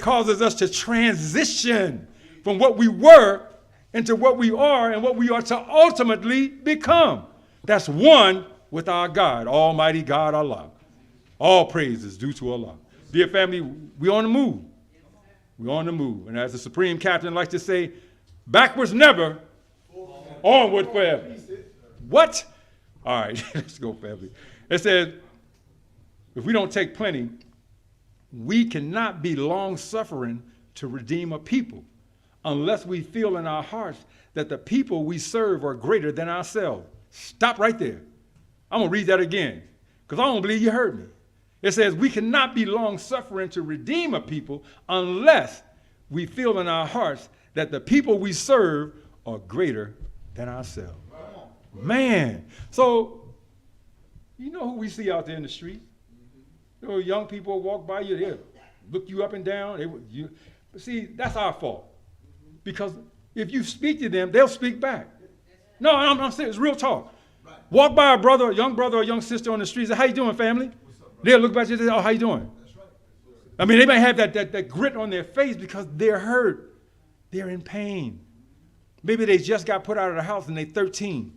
it causes us to transition from what we were into what we are and what we are to ultimately become. That's one with our God, Almighty God Allah. All praise is due to Allah. Dear family, we're on the move. We're on the move. And as the Supreme Captain likes to say, backwards never, onward forever. What? All right, let's go, family. It says, if we don't take plenty, we cannot be long-suffering to redeem a people unless we feel in our hearts that the people we serve are greater than ourselves. Stop right there. I'm going to read that again because I don't believe you heard me. It says we cannot be long-suffering to redeem a people unless we feel in our hearts that the people we serve are greater than ourselves. Man, so you know who we see out there in the street? You know, young people walk by you, they'll look you up and down. But see, that's our fault. Because if you speak to them, they'll speak back. No, I'm saying it's real talk. Right. Walk by a young brother or young sister on the street, say, how you doing, family? They'll look back at you and say, oh, how you doing? That's right. I mean, they may have that grit on their face because they're hurt. They're in pain. Maybe they just got put out of the house and they're 13.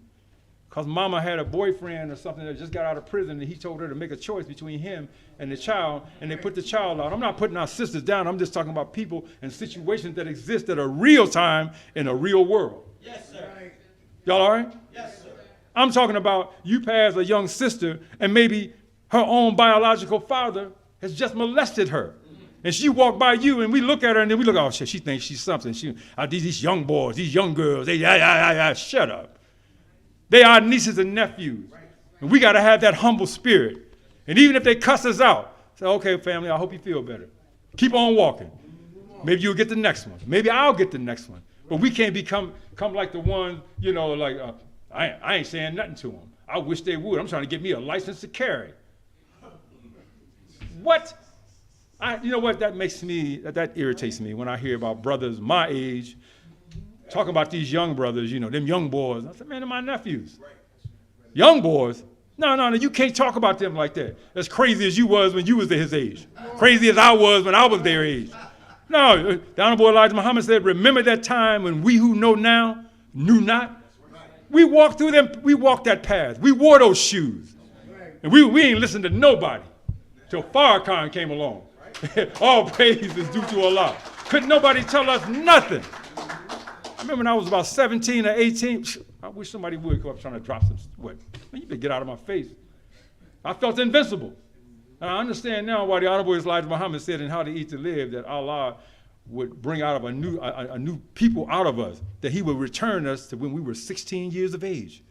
Because mama had a boyfriend or something that just got out of prison and he told her to make a choice between him and the child, and they put the child out. I'm not putting our sisters down. I'm just talking about people and situations that exist that are real time in a real world. Yes, sir. Y'all all right? Yes, sir. I'm talking about you pass a young sister and maybe her own biological father has just molested her. And she walked by you and we look at her and then we look, oh shit, she thinks she's something. These young boys, these young girls, shut up. They are nieces and nephews. And we got to have that humble spirit. And even if they cuss us out, say, okay, family, I hope you feel better. Keep on walking. Maybe you'll get the next one. Maybe I'll get the next one. But we can't become like the one, I ain't saying nothing to them. I wish they would. I'm trying to get me a license to carry. What? You know what? That irritates me when I hear about brothers my age talking about these young brothers, them young boys. I said, man, they're my nephews. Young boys? No, you can't talk about them like that. As crazy as you was when you was his age. Crazy as I was when I was their age. No, the Honorable Elijah Muhammad said, remember that time when we who know now knew not? We walked through them, we walked that path. We wore those shoes. And we ain't listened to nobody till Farrakhan came along. All praise is due to Allah. Couldn't nobody tell us nothing. I remember when I was about 17 or 18, I wish somebody would come up trying to drop some sweat. Man, you better get out of my face. I felt invincible. And I understand now why the Honorable Elijah Muhammad said in How to Eat to Live that Allah would bring out of a new people out of us, that he would return us to when we were 16 years of age.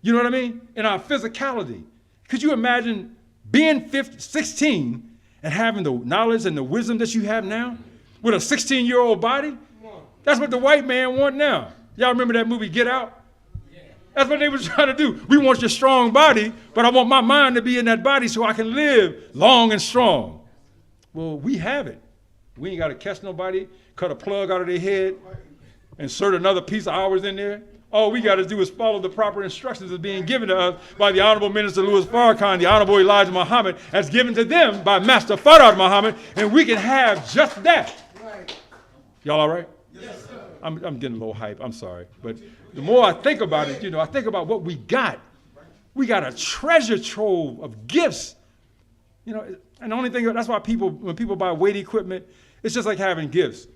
You know what I mean? In our physicality. Could you imagine being 16 and having the knowledge and the wisdom that you have now with a 16-year-old body? That's what the white man want now. Y'all remember that movie, Get Out? Yeah. That's what they were trying to do. We want your strong body, but I want my mind to be in that body so I can live long and strong. Well, we have it. We ain't got to catch nobody, cut a plug out of their head, insert another piece of ours in there. All we got to do is follow the proper instructions that's being given to us by the Honorable Minister Louis Farrakhan, the Honorable Elijah Muhammad, as given to them by Master Farad Muhammad, and we can have just that. Y'all all right? Yes, sir. I'm getting a little hype. I'm sorry. But the more I think about it, I think about what we got. We got a treasure trove of gifts. And the only thing, that's why when people buy weight equipment, it's just like having gifts.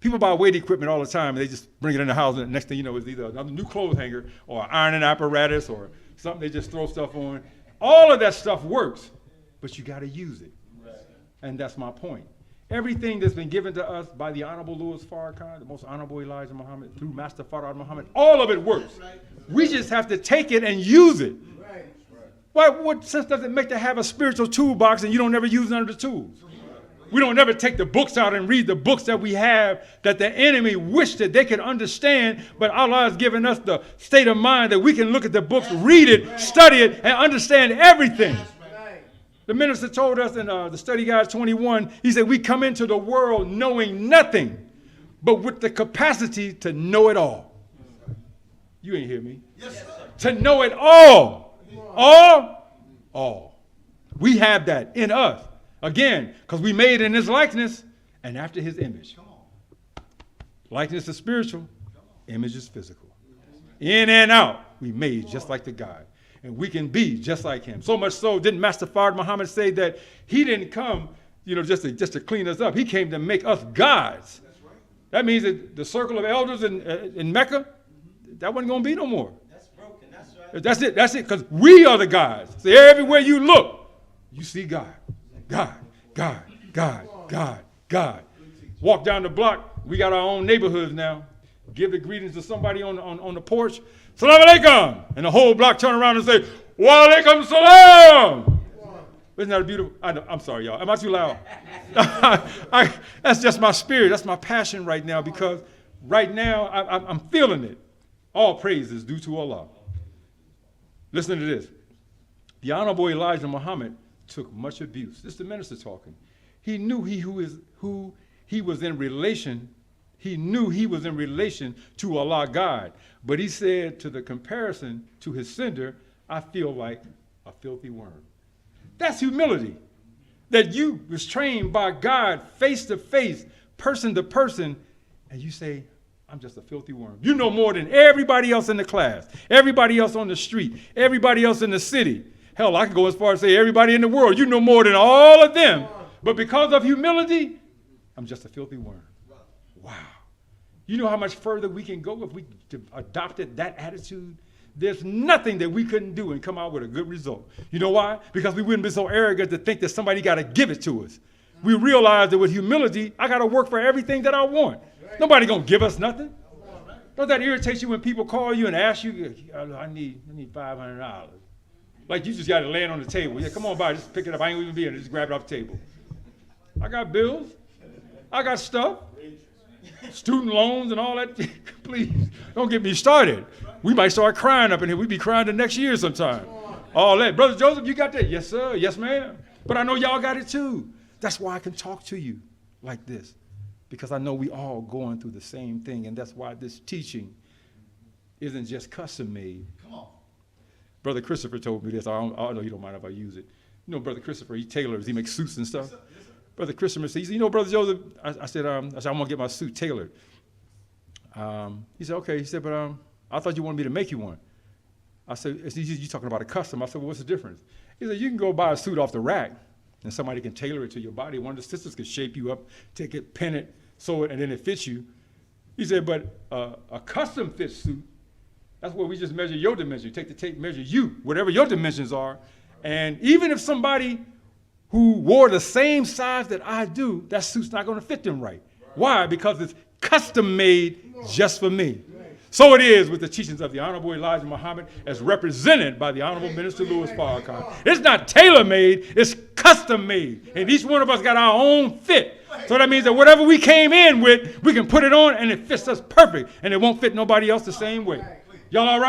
People buy weight equipment all the time, and they just bring it in the house, and the next thing you know, it's either another new clothes hanger or an ironing apparatus or something they just throw stuff on. All of that stuff works, but you got to use it. And that's my point. Everything that's been given to us by the Honorable Louis Farrakhan, the Most Honorable Elijah Muhammad, through Master Farad Muhammad, all of it works. We just have to take it and use it. What sense does it make to have a spiritual toolbox and you don't never use none of the tools? We don't never take the books out and read the books that we have that the enemy wished that they could understand, but Allah has given us the state of mind that we can look at the books, read it, study it, and understand everything. The minister told us in the Study Guide 21, he said, we come into the world knowing nothing, but with the capacity to know it all. You ain't hear me. Yes, sir. To know it all. All. We have that in us. Again, because we made in his likeness and after his image. Likeness is spiritual, image is physical. In and out, we made just like the God. And we can be just like him. So much so, didn't Master Fard Muhammad say that he didn't come, just to clean us up. He came to make us gods. That's right. That means that the circle of elders in Mecca, that wasn't going to be no more. That's broken. That's right. That's it, because we are the gods. So everywhere you look, you see God. God, God, God, God, God. Walk down the block, we got our own neighborhoods now. Give the greetings to somebody on the porch. Salam alaikum. And the whole block turn around and say, wa alaikum salam. Isn't that a beautiful? I'm sorry, y'all. Am I too loud? That's just my spirit. That's my passion right now, because right now I'm feeling it. All praise is due to Allah. Listen to this. The Honorable Elijah Muhammad took much abuse. This is the minister talking. He knew who he was in relation. He knew he was in relation to Allah God. But he said to the comparison to his sender, I feel like a filthy worm. That's humility. That you was trained by God face to face, person to person, and you say, I'm just a filthy worm. You know more than everybody else in the class, everybody else on the street, everybody else in the city. Hell, I can go as far as say everybody in the world. You know more than all of them. But because of humility, I'm just a filthy worm. Wow. You know how much further we can go if we adopted that attitude? There's nothing that we couldn't do and come out with a good result. You know why? Because we wouldn't be so arrogant to think that somebody got to give it to us. We realize that with humility, I got to work for everything that I want. Nobody going to give us nothing. Don't that irritate you when people call you and ask you, I need $500. Like you just got to land on the table. Yeah, come on by, just pick it up. I ain't even be in it. Just grab it off the table. I got bills. I got stuff. Student loans and all that. Please, don't get me started. We might start crying up in here. We'd be crying the next year sometime. All that. Brother Joseph, you got that? Yes, sir. Yes, ma'am. But I know y'all got it too. That's why I can talk to you like this. Because I know we all going through the same thing. And that's why this teaching isn't just custom made. Come on. Brother Christopher told me this. I know you don't mind if I use it. You know, Brother Christopher, he tailors. He makes suits and stuff. Yes, sir. Brother Christopher said, Brother Joseph, I said, I'm going to get my suit tailored. He said, okay. He said, but I thought you wanted me to make you one. I said, you talking about a custom? I said, well, what's the difference? He said, you can go buy a suit off the rack, and somebody can tailor it to your body. One of the sisters can shape you up, take it, pin it, sew it, and then it fits you. He said, but a custom fit suit, that's where we just measure your dimension. You take the tape, measure you, whatever your dimensions are. And even if somebody who wore the same size that I do, that suit's not going to fit them right. Why? Because it's custom made just for me. So it is with the teachings of the Honorable Elijah Muhammad as represented by the Honorable Minister Louis Farrakhan. It's not tailor-made, it's custom-made. And each one of us got our own fit. So that means that whatever we came in with, we can put it on and it fits us perfect. And it won't fit nobody else the same way. Y'all all right?